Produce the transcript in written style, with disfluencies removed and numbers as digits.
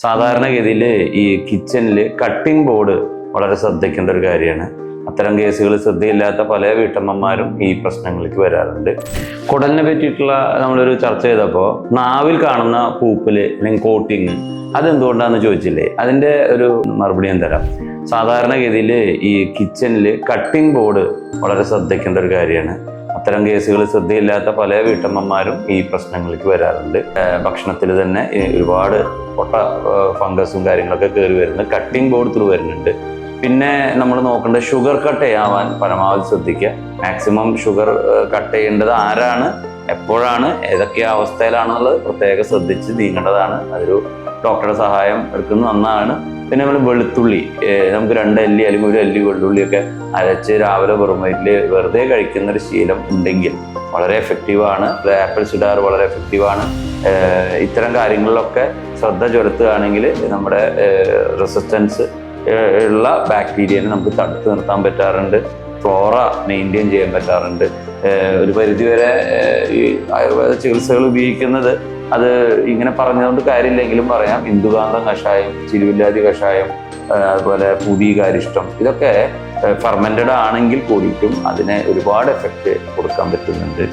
സാധാരണഗതിയിൽ ഈ കിച്ചണിൽ കട്ടിംഗ് ബോർഡ് വളരെ ശ്രദ്ധിക്കേണ്ട ഒരു കാര്യമാണ്. അത്തരം കേസുകൾ ശ്രദ്ധയില്ലാത്ത പല വീട്ടമ്മമാരും ഈ പ്രശ്നങ്ങളിലേക്ക് വരാറുണ്ട്. കുടലിനെ പറ്റിയിട്ടുള്ള നമ്മളൊരു ചർച്ച ചെയ്തപ്പോൾ നാവിൽ കാണുന്ന പൂപ്പല് അല്ലെങ്കിൽ കോട്ടിങ് അതെന്തുകൊണ്ടാണെന്ന് ചോദിച്ചില്ലേ, അതിൻ്റെ ഒരു മറുപടി ഞാൻ തരാം. സാധാരണഗതിയിൽ ഈ കിച്ചണിൽ കട്ടിംഗ് ബോർഡ് വളരെ ശ്രദ്ധിക്കേണ്ട ഒരു കാര്യമാണ്. അത്തരം കേസുകൾ ശ്രദ്ധയില്ലാത്ത പല വീട്ടമ്മമാരും ഈ പ്രശ്നങ്ങളിലേക്ക് വരാറുണ്ട്. ഭക്ഷണത്തിൽ തന്നെ ഒരുപാട് പൊട്ട ഫംഗസും കാര്യങ്ങളൊക്കെ കയറി വരുന്നത് കട്ടിംഗ് ബോർഡ് ത്രൂ വരുന്നുണ്ട്. പിന്നെ നമ്മൾ നോക്കേണ്ടത് ഷുഗർ കട്ട് ചെയ്യാൻ പരമാവധി ശ്രദ്ധിക്കുക. മാക്സിമം ഷുഗർ കട്ട് ചെയ്യേണ്ടത് ആരാണ്, എപ്പോഴാണ്, ഏതൊക്കെ അവസ്ഥയിലാണെന്നുള്ളത് പ്രത്യേകം ശ്രദ്ധിച്ച് നീങ്ങേണ്ടതാണ്. അതൊരു ഡോക്ടറുടെ സഹായം എടുക്കുന്നത് നന്നാണ്. പിന്നെ നമ്മൾ വെളുത്തുള്ളി, നമുക്ക് 2 അല്ലി അല്ലെങ്കിൽ 1 അല്ലി വെള്ളുള്ളിയൊക്കെ അരച്ച് രാവിലെ വെറും വയറ്റിൽ വെറുതെ കഴിക്കുന്ന ഒരു ശീലം ഉണ്ടെങ്കിൽ വളരെ എഫക്റ്റീവാണ്. ആപ്പിൾ സിഡാർ വളരെ എഫക്റ്റീവാണ്. ഇത്തരം കാര്യങ്ങളിലൊക്കെ ശ്രദ്ധ ചെലുത്തുകയാണെങ്കിൽ നമ്മുടെ റെസിസ്റ്റൻസ് ഉള്ള ബാക്ടീരിയനെ നമുക്ക് തടുത്ത് നിർത്താൻ പറ്റാറുണ്ട്. ഫ്ലോറ മെയിൻറ്റെയിൻ ചെയ്യാൻ പറ്റാറുണ്ട്. ഒരു പരിധിവരെ ഈ ആയുർവേദ ചികിത്സകൾ ഉപയോഗിക്കുന്നത് അത് ഇങ്ങനെ പറഞ്ഞതുകൊണ്ട് കാര്യമില്ലെങ്കിലും പറയാം. ഇന്ദുകാന്തം കഷായം, ചിരുവില്ലാതി കഷായം, അതുപോലെ പൂതീകാരിഷ്ടം, ഇതൊക്കെ ഫെർമെൻറ്റഡ് ആണെങ്കിൽ കൂടിയിട്ടും അതിന് ഒരുപാട് എഫക്റ്റ് കൊടുക്കാൻ പറ്റുന്നുണ്ട്.